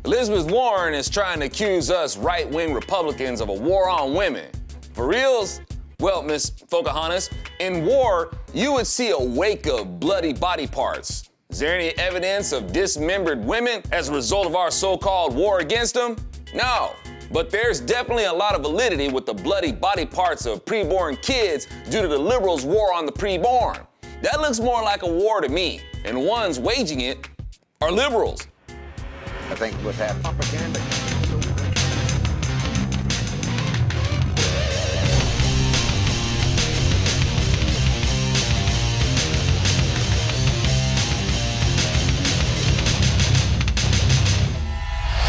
Elizabeth Warren is trying to accuse us right-wing Republicans of a war on women. For reals? Well, Miss Pocahontas, in war, you would see a wake of bloody body parts. Is there any evidence of dismembered women as a result of our so-called war against them? No. But there's definitely a lot of validity with the bloody body parts of preborn kids due to the liberals' war on the preborn. That looks more like a war to me, and the ones waging it are liberals. I think what's happening. Propaganda.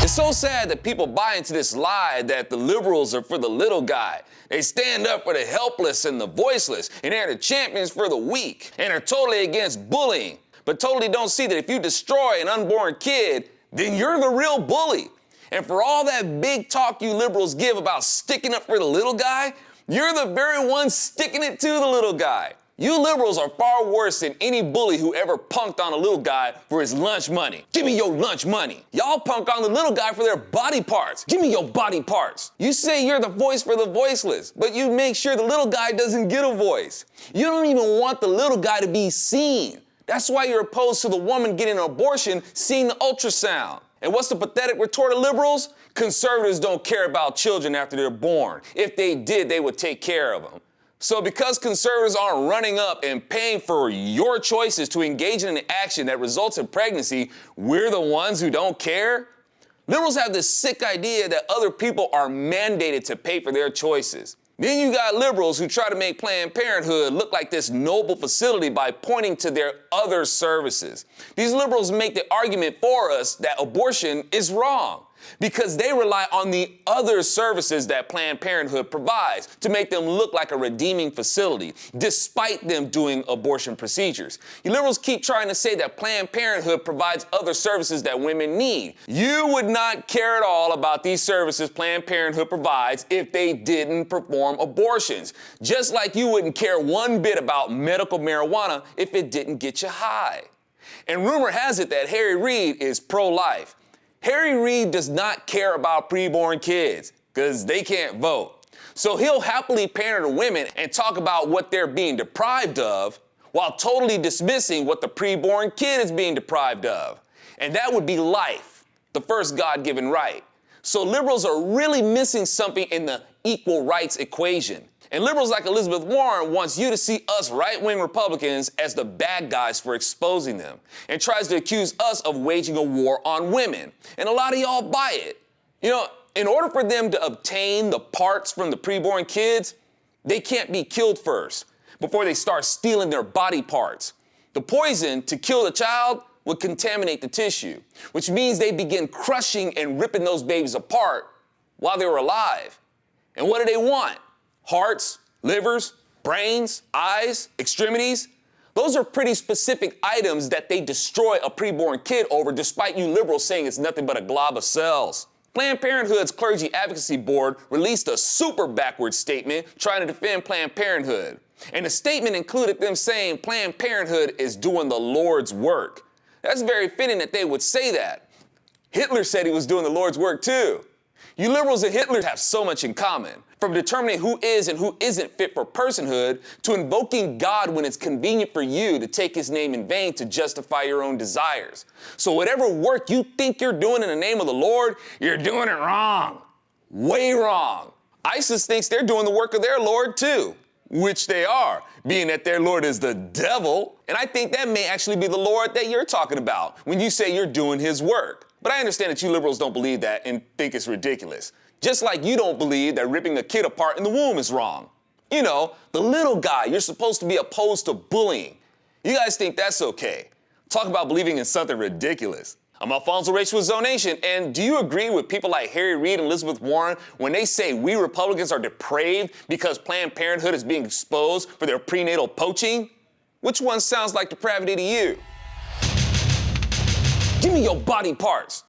It's so sad that people buy into this lie that the liberals are for the little guy. They stand up for the helpless and the voiceless, and they're the champions for the weak, and are totally against bullying, but totally don't see that if you destroy an unborn kid, then you're the real bully. And for all that big talk you liberals give about sticking up for the little guy, you're the very one sticking it to the little guy. You liberals are far worse than any bully who ever punked on a little guy for his lunch money. Give me your lunch money. Y'all punk on the little guy for their body parts. Give me your body parts. You say you're the voice for the voiceless, but you make sure the little guy doesn't get a voice. You don't even want the little guy to be seen. That's why you're opposed to the woman getting an abortion seeing the ultrasound. And what's the pathetic retort of liberals? Conservatives don't care about children after they're born. If they did, they would take care of them. So because conservatives aren't running up and paying for your choices to engage in an action that results in pregnancy, we're the ones who don't care? Liberals have this sick idea that other people are mandated to pay for their choices. Then you got liberals who try to make Planned Parenthood look like this noble facility by pointing to their other services. These liberals make the argument for us that abortion is wrong because they rely on the other services that Planned Parenthood provides to make them look like a redeeming facility, despite them doing abortion procedures. You liberals keep trying to say that Planned Parenthood provides other services that women need. You would not care at all about these services Planned Parenthood provides if they didn't perform abortions, just like you wouldn't care one bit about medical marijuana if it didn't get you high. And rumor has it that Harry Reid is pro-life. Harry Reid does not care about preborn kids because they can't vote. So he'll happily pander to women and talk about what they're being deprived of while totally dismissing what the preborn kid is being deprived of. And that would be life, the first God-given right. So liberals are really missing something in the equal rights equation. And liberals like Elizabeth Warren wants you to see us right-wing Republicans as the bad guys for exposing them, and tries to accuse us of waging a war on women. And a lot of y'all buy it. You know, in order for them to obtain the parts from the preborn kids, they can't be killed first before they start stealing their body parts. The poison to kill the child would contaminate the tissue, which means they begin crushing and ripping those babies apart while they were alive. And what do they want? Hearts, livers, brains, eyes, extremities. Those are pretty specific items that they destroy a preborn kid over, despite you liberals saying it's nothing but a glob of cells. Planned Parenthood's Clergy Advocacy Board released a super backwards statement trying to defend Planned Parenthood. And the statement included them saying Planned Parenthood is doing the Lord's work. That's very fitting that they would say that. Hitler said he was doing the Lord's work too. You liberals and Hitler have so much in common, from determining who is and who isn't fit for personhood to invoking God when it's convenient for you to take his name in vain to justify your own desires. So whatever work you think you're doing in the name of the Lord, you're doing it wrong. Way wrong. ISIS thinks they're doing the work of their Lord too, which they are, being that their Lord is the devil. And I think that may actually be the Lord that you're talking about when you say you're doing his work. But I understand that you liberals don't believe that and think it's ridiculous. Just like you don't believe that ripping a kid apart in the womb is wrong. You know, the little guy you're supposed to be opposed to bullying. You guys think that's okay. Talk about believing in something ridiculous. I'm Alfonso Rachel with Zone Nation, and do you agree with people like Harry Reid and Elizabeth Warren when they say we Republicans are depraved because Planned Parenthood is being exposed for their prenatal poaching? Which one sounds like depravity to you? Give me your body parts.